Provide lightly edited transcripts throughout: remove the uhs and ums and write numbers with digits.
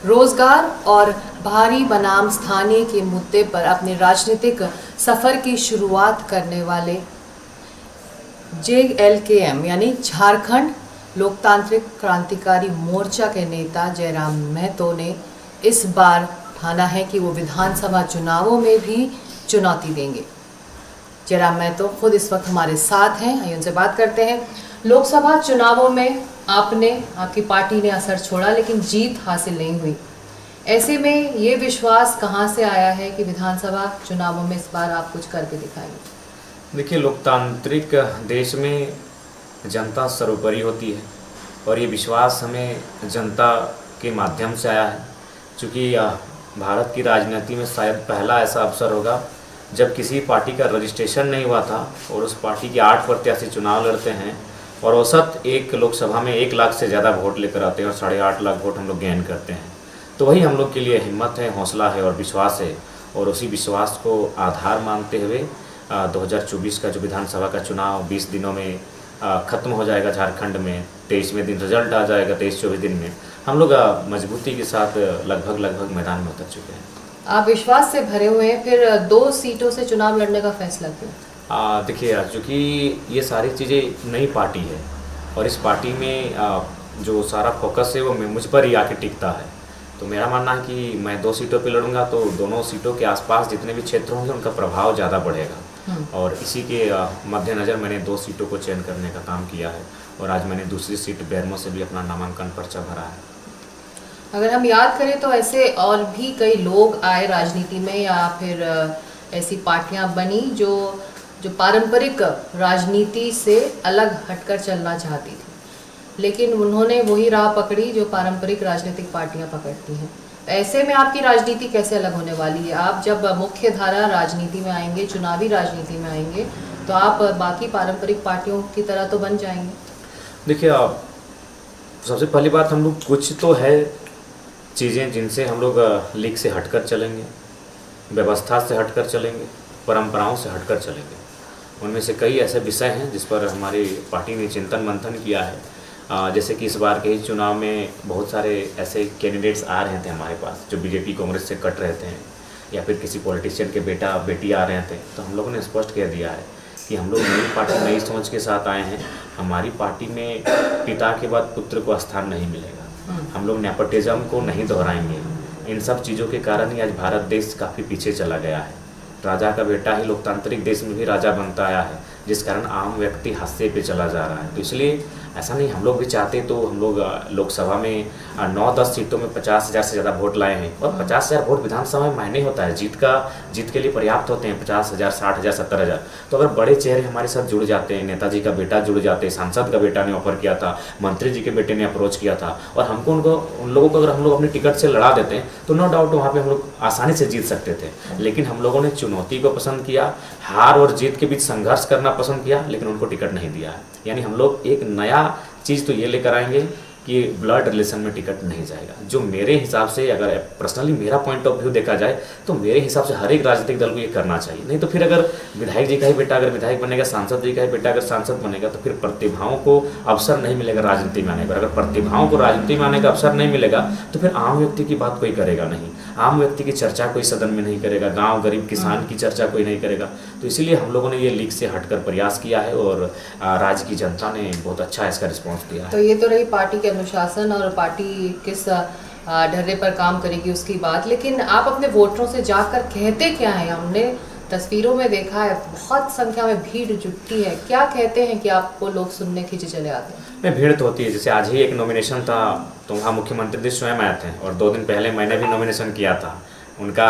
रोजगार और भारी बनाम स्थानीय के मुद्दे पर अपने राजनीतिक सफर की शुरुआत करने वाले JLKM यानी झारखंड लोकतांत्रिक क्रांतिकारी मोर्चा के नेता जयराम महतो ने इस बार ठाना है कि वो विधानसभा चुनावों में भी चुनौती देंगे। जयराम महतो खुद इस वक्त हमारे साथ हैं, आइए उनसे बात करते हैं। लोकसभा चुनावों में आपकी पार्टी ने असर छोड़ा लेकिन जीत हासिल नहीं हुई। ऐसे में ये विश्वास कहाँ से आया है कि विधानसभा चुनावों में इस बार आप कुछ करके दिखाएंगे? देखिए, लोकतांत्रिक देश में जनता सर्वोपरि होती है और ये विश्वास हमें जनता के माध्यम से आया है। क्योंकि भारत की राजनीति में शायद पहला ऐसा अवसर होगा जब किसी पार्टी का रजिस्ट्रेशन नहीं हुआ था और उस पार्टी के 8 प्रत्याशी चुनाव लड़ते हैं और औसत एक लोकसभा में 1 लाख से ज़्यादा वोट लेकर आते हैं और 8.5 लाख वोट हम लोग गेन करते हैं। तो वही हम लोग के लिए हिम्मत है, हौसला है और विश्वास है। और उसी विश्वास को आधार मानते हुए 2024 का जो विधानसभा का चुनाव 20 दिनों में ख़त्म हो जाएगा झारखंड में, 23वें दिन रिजल्ट आ जाएगा, 23-24 दिन में हम लोग मजबूती के साथ लगभग मैदान में उतर चुके हैं। आप विश्वास से भरे हुए हैं, फिर 2 सीटों से चुनाव लड़ने का फैसला क्यों? देखिए, चूँकि ये सारी चीज़ें नई पार्टी है और इस पार्टी में जो सारा फोकस है वो मुझ पर ही आके टिकता है। तो मेरा मानना है कि मैं 2 सीटों पे लड़ूंगा तो दोनों सीटों के आसपास जितने भी क्षेत्र होंगे उनका प्रभाव ज़्यादा बढ़ेगा और इसी के मद्देनज़र मैंने 2 सीटों को चयन करने का काम किया है और आज मैंने दूसरी सीट बेरमो से भी अपना नामांकन पर्चा भरा है। अगर हम याद करें तो ऐसे और भी कई लोग आए राजनीति में या फिर ऐसी पार्टियां बनी जो पारंपरिक राजनीति से अलग हटकर चलना चाहती थी, लेकिन उन्होंने वही राह पकड़ी जो पारंपरिक राजनीतिक पार्टियां पकड़ती हैं। ऐसे में आपकी राजनीति कैसे अलग होने वाली है? आप जब मुख्य धारा राजनीति में आएंगे, चुनावी राजनीति में आएंगे, तो आप बाकी पारंपरिक पार्टियों की तरह तो बन जाएंगे। देखिए, सबसे पहली बात, हम लोग कुछ तो है चीज़ें जिनसे हम लोग लीक से हटकर चलेंगे, व्यवस्था से हटकर चलेंगे, परंपराओं से हटकर चलेंगे। उनमें से कई ऐसे विषय हैं जिस पर हमारी पार्टी ने चिंतन मंथन किया है। जैसे कि इस बार के ही चुनाव में बहुत सारे ऐसे कैंडिडेट्स आ रहे थे हमारे पास जो बीजेपी कांग्रेस से कट रहे थे या फिर किसी पॉलिटिशियन के बेटा बेटी आ रहे थे। तो हम लोगों ने स्पष्ट कह दिया है कि हम लोग नई पार्टी, नई सोच के साथ आए हैं। हमारी पार्टी में पिता के बाद पुत्र को स्थान नहीं मिलेगा। हम लोग नेपोटिज्म को नहीं दोहराएंगे। इन सब चीज़ों के कारण ही आज भारत देश काफ़ी पीछे चला गया है। राजा का बेटा ही लोकतांत्रिक देश में भी राजा बनता आया है, जिस कारण आम व्यक्ति हादसे पे चला जा रहा है। तो इसलिए ऐसा नहीं, हम लोग भी चाहते तो हम लोग लोकसभा में 9-10 सीटों में 50,000 से ज़्यादा वोट लाए हैं और 50,000 वोट विधानसभा में मायने होता है। जीत के लिए पर्याप्त होते हैं 50,000, 60,000, 70,000। तो अगर बड़े चेहरे हमारे साथ जुड़ जाते हैं, नेताजी का बेटा जुड़ जाते हैं, सांसद का बेटा ने ऑफर किया था, मंत्री जी के बेटे ने अप्रोच किया था और उन लोगों को अगर हम लोग अपनी टिकट से लड़ा देते हैं तो नो डाउट वहाँ पर हम लोग आसानी से जीत सकते थे। लेकिन हम लोगों ने चुनौती को पसंद किया, हार और जीत के बीच संघर्ष करना पसंद किया, लेकिन उनको टिकट नहीं दिया है। यानी हम लोग एक नया चीज़ तो ये लेकर आएंगे कि ब्लड रिलेशन में टिकट नहीं जाएगा। जो मेरे हिसाब से, अगर पर्सनली मेरा पॉइंट ऑफ व्यू देखा जाए तो मेरे हिसाब से हर एक राजनीतिक दल को ये करना चाहिए। नहीं तो फिर अगर विधायक जी का ही बेटा अगर विधायक बनेगा, सांसद जी का ही बेटा अगर सांसद बनेगा तो फिर प्रतिभाओं को अवसर नहीं मिलेगा राजनीति में आने पर। अगर प्रतिभाओं को राजनीति में आने का अवसर नहीं मिलेगा तो फिर आम व्यक्ति की बात कोई करेगा नहीं, आम व्यक्ति की चर्चा कोई सदन में नहीं करेगा, गाँव गरीब किसान की चर्चा कोई नहीं करेगा। तो इसीलिए हम लोगों ने ये लीक से हटकर प्रयास किया है और राज्य की जनता ने बहुत अच्छा इसका रिस्पॉन्स दिया है। तो ये तो रही पार्टी के अनुशासन और पार्टी किस ढर्रे पर काम करेगी उसकी बात, लेकिन आप अपने वोटरों से जाकर कहते क्या हैं? हमने तस्वीरों में देखा है बहुत संख्या में भीड़ जुटती है, क्या कहते हैं कि आपको लोग सुनने खींचे चले आते हैं? नहीं, भीड़ तो होती है। जैसे आज ही एक नॉमिनेशन था तो वहाँ मुख्यमंत्री जी स्वयं आए थे और 2 दिन पहले मैंने भी नॉमिनेशन किया था उनका।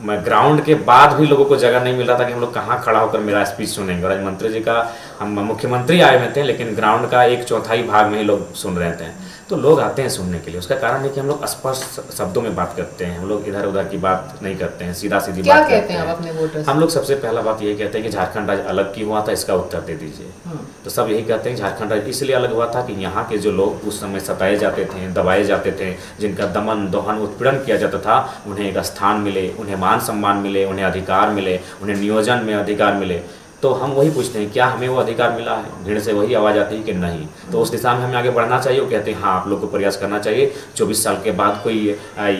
मैं ग्राउंड के बाद भी लोगों को जगह नहीं मिल रहा था कि हम लोग कहाँ खड़ा होकर मेरा स्पीच सुनेंगे। और आज मंत्री जी का, हम मुख्यमंत्री आए हुए थे लेकिन ग्राउंड का 1/4 भाग में ही लोग सुन रहे थे। तो लोग आते हैं सुनने के लिए। उसका कारण है कि हम लोग स्पष्ट शब्दों में बात करते हैं, हम लोग इधर उधर की बात नहीं करते हैं, सीधा सीधी बात कहते हैं आप अपने वोटर्स? हम लोग सबसे पहला बात ये कहते हैं कि झारखंड राज्य अलग क्यों हुआ था, इसका उत्तर दे दीजिए। तो सब यही कहते हैं झारखंड राज्य इसलिए अलग हुआ था कि यहाँ के जो लोग उस समय सताए जाते थे, दबाए जाते थे, जिनका दमन दोहन उत्पीड़न किया जाता था, उन्हें एक स्थान मिले, उन्हें मान सम्मान मिले, उन्हें अधिकार मिले, उन्हें नियोजन में अधिकार मिले। तो हम वही पूछते हैं क्या हमें वो अधिकार मिला है, भीड़ से वही आवाज़ आती है कि नहीं। तो उस दिशा में हमें आगे बढ़ना चाहिए। वो कहते हैं हाँ आप लोग को प्रयास करना चाहिए, 24 साल के बाद कोई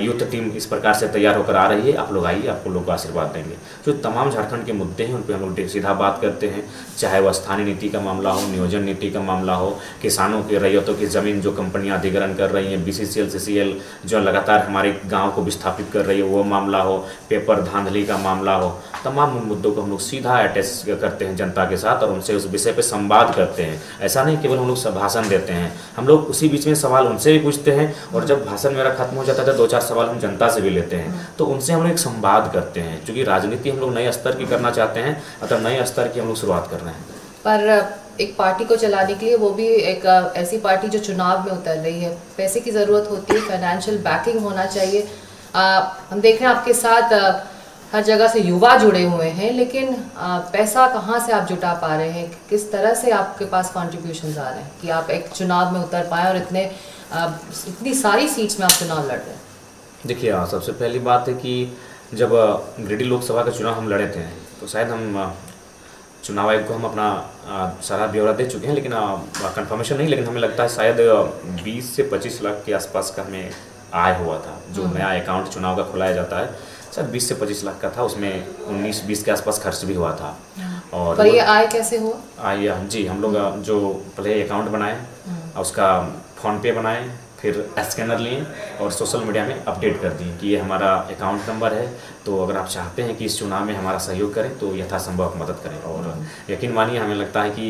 यूथ टीम इस प्रकार से तैयार होकर आ रही है, आप लोग आइए, आपको लोग आशीर्वाद देंगे। जो तमाम झारखंड के मुद्दे हैं उन पर हम लोग सीधा बात करते हैं, चाहे वह स्थानीय नीति का मामला हो, नियोजन नीति का मामला हो, किसानों के रैयतों की ज़मीन जो कंपनियां अधिग्रहण कर रही हैं, BCCL CCL जो लगातार हमारे गांव को विस्थापित कर रही है वो मामला हो, पेपर धांधली का मामला हो, तमाम मुद्दों को हम लोग सीधा अटैच करते हैं जनता के साथ और उनसे उस विषय पे संवाद करते हैं। ऐसा नहीं केवल हम लोग सब भाषण देते हैं, हम लोग उसी बीच में सवाल उनसे भी पूछते हैं और जब भाषण मेरा खत्म हो जाता है तो 2-4 सवाल हम जनता से भी लेते हैं, तो उनसे हम लोग एक संवाद करते हैं। क्योंकि राजनीति हम लोग नए स्तर की करना चाहते हैं, अतः नए स्तर की हम लोग शुरुआत कर रहे हैं। पर एक पार्टी को चलाने के लिए, वो भी एक ऐसी पार्टी जो चुनाव में उतर रही है, पैसे की ज़रूरत होती है, फाइनेंशियल बैकिंग होना चाहिए। हम देख रहे हैं आपके साथ हर जगह से युवा जुड़े हुए हैं, लेकिन पैसा कहाँ से आप जुटा पा रहे हैं? किस तरह से आपके पास कॉन्ट्रीब्यूशंस आ रहे हैं कि आप एक चुनाव में उतर पाएँ और इतनी सारी सीट्स में आप चुनाव लड़ रहे हैं? देखिए सबसे पहली बात है कि जब गिरिडीह लोकसभा का चुनाव हम लड़े थे तो शायद हम चुनाव आयोग को हम अपना सारा ब्यौरा दे चुके हैं, लेकिन कंफर्मेशन नहीं, लेकिन हमें लगता है शायद 20 से 25 लाख के आसपास का हमें आय हुआ था। जो नया अकाउंट चुनाव का खुलाया जाता है शायद 20 से 25 लाख का था, उसमें 19-20 के आसपास खर्च भी हुआ था। और पर ये आय कैसे हुआ? आय जी हम लोग जो पहले अकाउंट बनाए, उसका फ़ोन पे बनाए, फिर स्कैनर लिए और सोशल मीडिया में अपडेट कर दिए कि ये हमारा अकाउंट नंबर है, तो अगर आप चाहते हैं कि इस चुनाव में हमारा सहयोग करें तो यथासंभव आप मदद करें। और यकीन मानिए हमें लगता है कि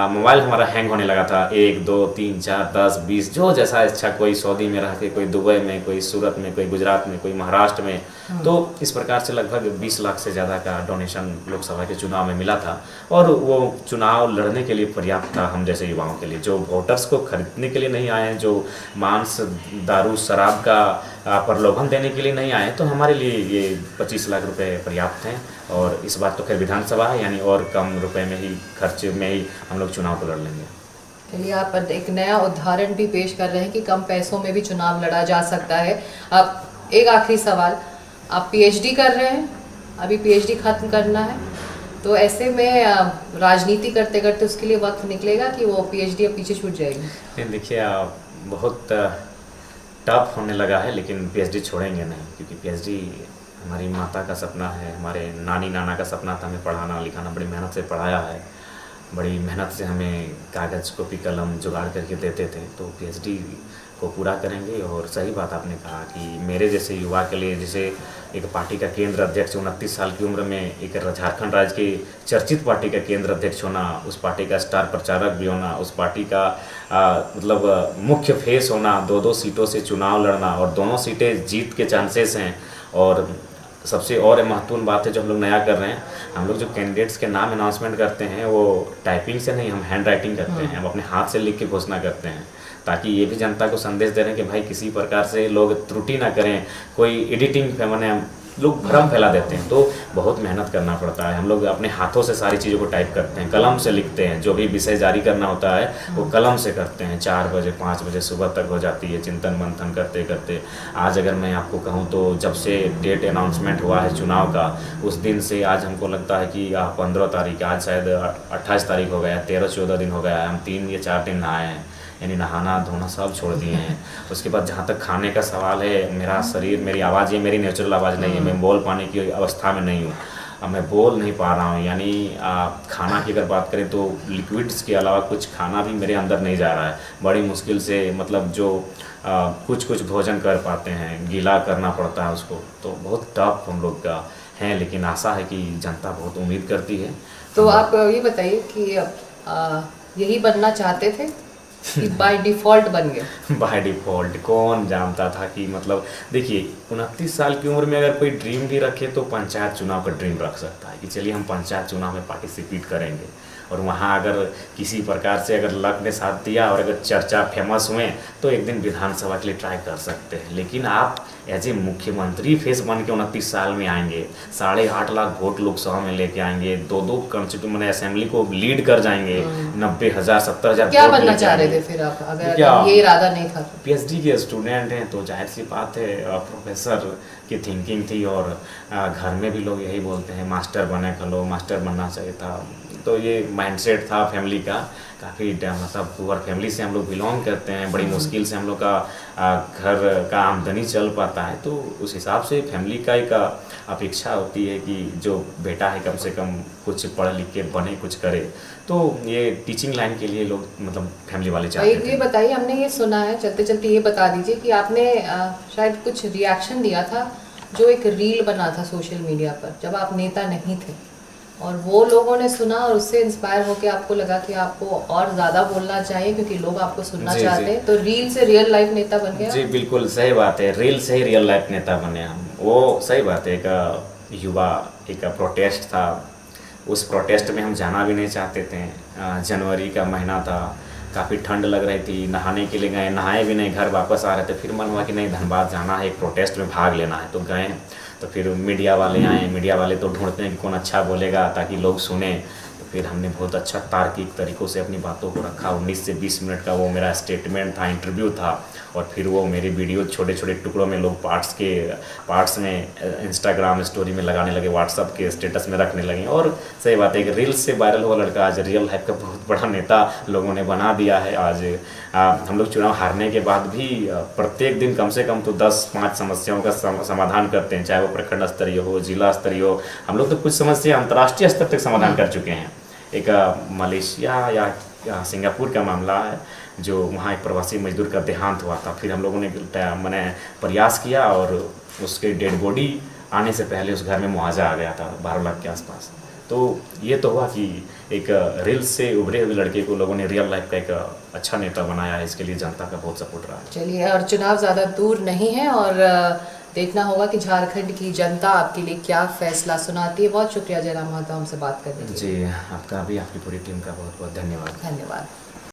मोबाइल हमारा हैंग होने लगा था, 1, 2, 3, 4, 10, 20 जो जैसा इच्छा, कोई सऊदी में रह के, कोई दुबई में, कोई सूरत में, कोई गुजरात में, कोई महाराष्ट्र में। तो इस प्रकार से लगभग 20 लाख से ज़्यादा का डोनेशन लोकसभा के चुनाव में मिला था और वो चुनाव लड़ने के लिए पर्याप्त था हम जैसे युवाओं के लिए, जो वोटर्स को खरीदने के लिए नहीं आए हैं, जो मांस, दारू, शराब का प्रलोभन देने के लिए नहीं आए, तो हमारे लिए ये 25 लाख रुपए पर्याप्त हैं। और इस बार तो खैर विधानसभा है, यानी और कम रुपए में ही, खर्च में ही हम लोग चुनाव को लड़ लेंगे। चलिए, आप एक नया उदाहरण भी पेश कर रहे हैं कि कम पैसों में भी चुनाव लड़ा जा सकता है। अब एक आखिरी सवाल, आप PhD कर रहे हैं, अभी PhD खत्म करना है, तो ऐसे में राजनीति करते करते उसके लिए वक्त निकलेगा कि वो PhD अब पीछे छूट जाएगी? नहीं, देखिए बहुत टफ होने लगा है, लेकिन PhD छोड़ेंगे नहीं, क्योंकि PhD हमारी माता का सपना है, हमारे नानी नाना का सपना था हमें पढ़ाना लिखाना, बड़ी मेहनत से पढ़ाया है, बड़ी मेहनत से हमें कागज़ कॉपी कलम जुगाड़ करके देते थे, तो PhD को पूरा करेंगे। और सही बात आपने कहा कि मेरे जैसे युवा के लिए, जैसे एक पार्टी का केंद्र अध्यक्ष 29 साल की उम्र में एक झारखंड राज्य की चर्चित पार्टी का केंद्र अध्यक्ष होना, उस पार्टी का स्टार प्रचारक भी होना, उस पार्टी का मतलब मुख्य फेस होना, 2-2 सीटों से चुनाव लड़ना और दोनों सीटें जीत के चांसेस हैं। और सबसे और महत्वपूर्ण बात है जो हम लोग नया कर रहे हैं, हम लोग जो कैंडिडेट्स के नाम अनाउंसमेंट करते हैं वो टाइपिंग से नहीं, हम हैंड राइटिंग करते हैं, हम अपने हाथ से लिख के घोषणा करते हैं, ताकि ये भी जनता को संदेश दे रहे हैं कि भाई किसी प्रकार से लोग त्रुटि ना करें, कोई एडिटिंग मैंने लोग भ्रम फैला देते हैं, तो बहुत मेहनत करना पड़ता है। हम लोग अपने हाथों से सारी चीज़ों को टाइप करते हैं, कलम से लिखते हैं, जो भी विषय जारी करना होता है वो कलम से करते हैं। 4 बजे 5 बजे सुबह तक हो जाती है चिंतन मंथन करते करते। आज अगर मैं आपको कहूँ तो जब से डेट अनाउंसमेंट हुआ है चुनाव का, उस दिन से आज हमको लगता है कि 15 तारीख, आज शायद 28 तारीख हो गया, 13-14 दिन हो गया है, हम 3 या 4 दिन नहाए हैं, यानी नहाना धोना सब छोड़ दिए हैं। उसके बाद जहाँ तक खाने का सवाल है, मेरा शरीर, मेरी आवाज़, ये मेरी नेचुरल आवाज़ नहीं है, मैं बोल पाने की अवस्था में नहीं हूँ, अब मैं बोल नहीं पा रहा हूँ। यानी खाना की अगर बात करें तो लिक्विड्स के अलावा कुछ खाना भी मेरे अंदर नहीं जा रहा है, बड़ी मुश्किल से, मतलब जो कुछ भोजन कर पाते हैं, गीला करना पड़ता है उसको, तो बहुत टफ हम लोग का है, लेकिन आशा है कि जनता बहुत उम्मीद करती है। तो आप ये बताइए कि यही बनना चाहते थे कि बाय डिफ़ॉल्ट बन गए? बाय डिफ़ॉल्ट कौन जानता था कि, मतलब देखिए 29 साल की उम्र में अगर कोई ड्रीम भी रखे तो पंचायत चुनाव का ड्रीम रख सकता है कि चलिए हम पंचायत चुनाव में पार्टिसिपेट करेंगे, और वहाँ अगर किसी प्रकार से अगर लक ने साथ दिया और अगर चर्चा फेमस हुए तो एक दिन विधानसभा के लिए ट्राई कर सकते हैं। लेकिन आप एज ए मुख्यमंत्री फेस बन के 29 साल में आएंगे, 8.5 लाख वोट लोकसभा में लेके आएंगे, 2 कॉन्स्टिट्यूट मैंने असेंबली को लीड कर जाएंगे, 90,000 70,000 क्या बनना चाह रहे थे फिर आप, अगर ये इरादा नहीं था? पीएचडी के स्टूडेंट हैं तो जाहिर सी बात है प्रोफेसर की थिंकिंग थी, और घर में भी लोग यही बोलते हैं मास्टर बने खलो, मास्टर बनना चाहिए था। तो ये माइंडसेट था फैमिली का, काफ़ी मतलब पुअर फैमिली से हम लोग बिलोंग करते हैं, बड़ी मुश्किल से हम लोग का घर का आमदनी चल पाता है। तो उस हिसाब से फैमिली का एक अपेक्षा होती है कि जो बेटा है कम से कम कुछ पढ़ लिख के बने, कुछ करे। तो ये टीचिंग लाइन के लिए लोग मतलब फैमिली वाले चाहते थे। ये बताइए, हमने ये सुना है, चलते चलते ये बता दीजिए कि आपने शायद कुछ रिएक्शन दिया था जो एक रील बना था सोशल मीडिया पर जब आप नेता नहीं थे, और वो लोगों ने सुना और उससे इंस्पायर होकर आपको लगा कि आपको और ज़्यादा बोलना चाहिए क्योंकि लोग आपको सुनना चाहते हैं, तो रील से रियल लाइफ नेता बन गया। जी बिल्कुल सही बात है, रील से ही रियल लाइफ नेता बने हम। वो सही बात है, एक युवा एक प्रोटेस्ट था, उस प्रोटेस्ट में हम जाना भी नहीं चाहते थे। जनवरी का महीना था, काफ़ी ठंड लग रही थी, नहाने के लिए गए, नहाए भी नहीं, घर वापस आ रहे थे। फिर मन हुआ कि नहीं धनबाद जाना है, एक प्रोटेस्ट में भाग लेना है, तो गए। तो फिर मीडिया वाले आए, मीडिया वाले तो ढूंढते हैं कि कौन अच्छा बोलेगा ताकि लोग सुने। तो फिर हमने बहुत अच्छा तार्किक तरीक़ों से अपनी बातों को रखा। 19 से 20 मिनट का वो मेरा स्टेटमेंट था, इंटरव्यू था, और फिर वो मेरी वीडियो छोटे छोटे टुकड़ों में लोग पार्ट्स में इंस्टाग्राम स्टोरी में लगाने लगे, व्हाट्सअप के स्टेटस में रखने लगे। और सही बात है, एक रील्स से वायरल हुआ लड़का आज रियल लाइफ का बहुत बड़ा नेता लोगों ने बना दिया है। आज हम लोग चुनाव हारने के बाद भी प्रत्येक दिन कम से कम तो 10-5 समस्याओं का समाधान करते हैं, चाहे वो प्रखंड स्तरीय हो, जिला स्तरीय हो। हम लोग तो कुछ समस्या अंतर्राष्ट्रीय स्तर तक समाधान कर चुके हैं। एक मलेशिया या सिंगापुर का मामला है, जो वहाँ एक प्रवासी मजदूर का देहांत हुआ था। फिर हम लोगों ने मैंने प्रयास किया और उसके डेड बॉडी आने से पहले उस घर में मुआवजा आ गया था 12 लाख के आसपास। तो ये तो हुआ कि एक रील्स से उभरे हुए लड़के को लोगों ने रियल लाइफ का एक अच्छा नेता बनाया है। इसके लिए जनता का बहुत सपोर्ट रहा है। चलिए, और चुनाव ज़्यादा दूर नहीं है और देखना होगा कि झारखंड की जनता आपके लिए क्या फैसला सुनाती है। बहुत शुक्रिया जयराम महतो हमसे बात करने के लिए। जी आपका भी, आपकी पूरी टीम का बहुत बहुत धन्यवाद। धन्यवाद।